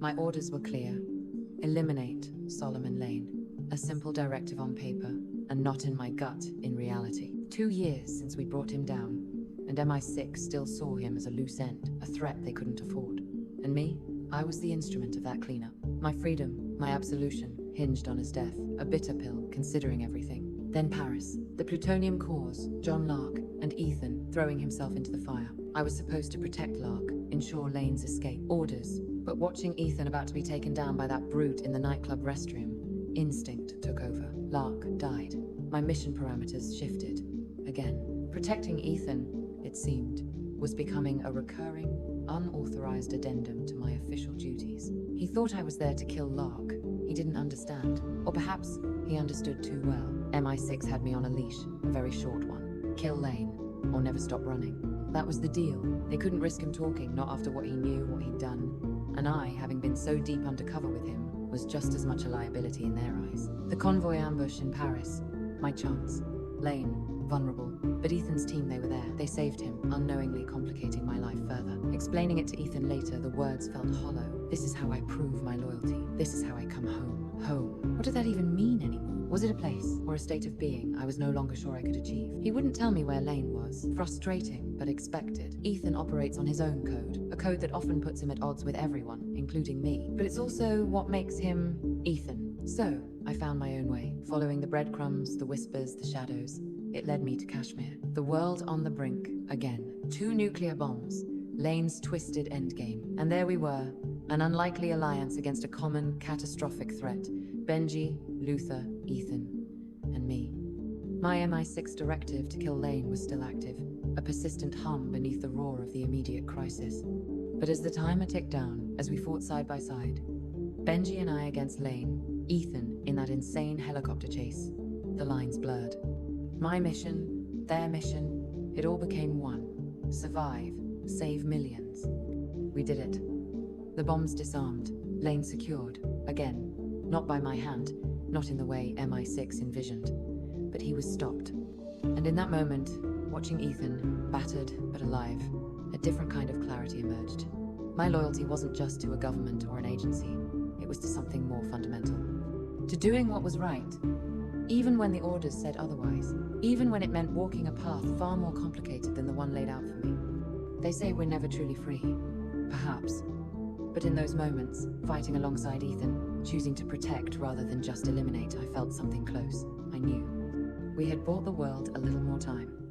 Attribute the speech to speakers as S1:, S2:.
S1: My orders were clear. Eliminate Solomon Lane. A simple directive on paper, and not in my gut in reality. 2 years since we brought him down, and MI6 still saw him as a loose end, a threat they couldn't afford. And me? I was the instrument of that cleanup. My freedom, my absolution, hinged on his death. A bitter pill, considering everything. Then Paris. The plutonium cause, John Lark, and Ethan throwing himself into the fire. I was supposed to protect Lark, ensure Lane's escape. Orders. But watching Ethan about to be taken down by that brute in the nightclub restroom, instinct took over. Lark died. My mission parameters shifted. Again. Protecting Ethan, it seemed, was becoming a recurring, unauthorized addendum to my official duties. He thought I was there to kill Lark. He didn't understand. Or perhaps he understood too well. MI6 had me on a leash, a very short one. Kill Lane, or never stop running. That was the deal. They couldn't risk him talking, not after what he knew, what he'd done. And I, having been so deep undercover with him, was just as much a liability in their eyes. The convoy ambush in Paris, my chance. Lane, vulnerable. But Ethan's team, they were there. They saved him, unknowingly complicating my life further. Explaining it to Ethan later, the words felt hollow. This is how I prove my loyalty. This is how I come home. Home. What did that even mean anymore? Was it a place, or a state of being I was no longer sure I could achieve? He wouldn't tell me where Lane was. Frustrating, but expected. Ethan operates on his own code. A code that often puts him at odds with everyone, including me. But it's also what makes him Ethan. So, I found my own way. Following the breadcrumbs, the whispers, the shadows. It led me to Kashmir. The world on the brink, again. 2 nuclear bombs. Lane's twisted endgame. And there we were. An unlikely alliance against a common, catastrophic threat. Benji, Luther, Ethan, and me. My MI6 directive to kill Lane was still active, a persistent hum beneath the roar of the immediate crisis. But as the timer ticked down, as we fought side by side, Benji and I against Lane, Ethan in that insane helicopter chase, the lines blurred. My mission, their mission, it all became one. Survive, save millions. We did it. The bombs disarmed, Lane secured, again. Not by my hand, not in the way MI6 envisioned, but he was stopped. And in that moment, watching Ethan, battered but alive, a different kind of clarity emerged. My loyalty wasn't just to a government or an agency, it was to something more fundamental. To doing what was right, even when the orders said otherwise, even when it meant walking a path far more complicated than the one laid out for me. They say we're never truly free, perhaps. But in those moments, fighting alongside Ethan, choosing to protect rather than just eliminate, I felt something close. I knew. We had bought the world a little more time.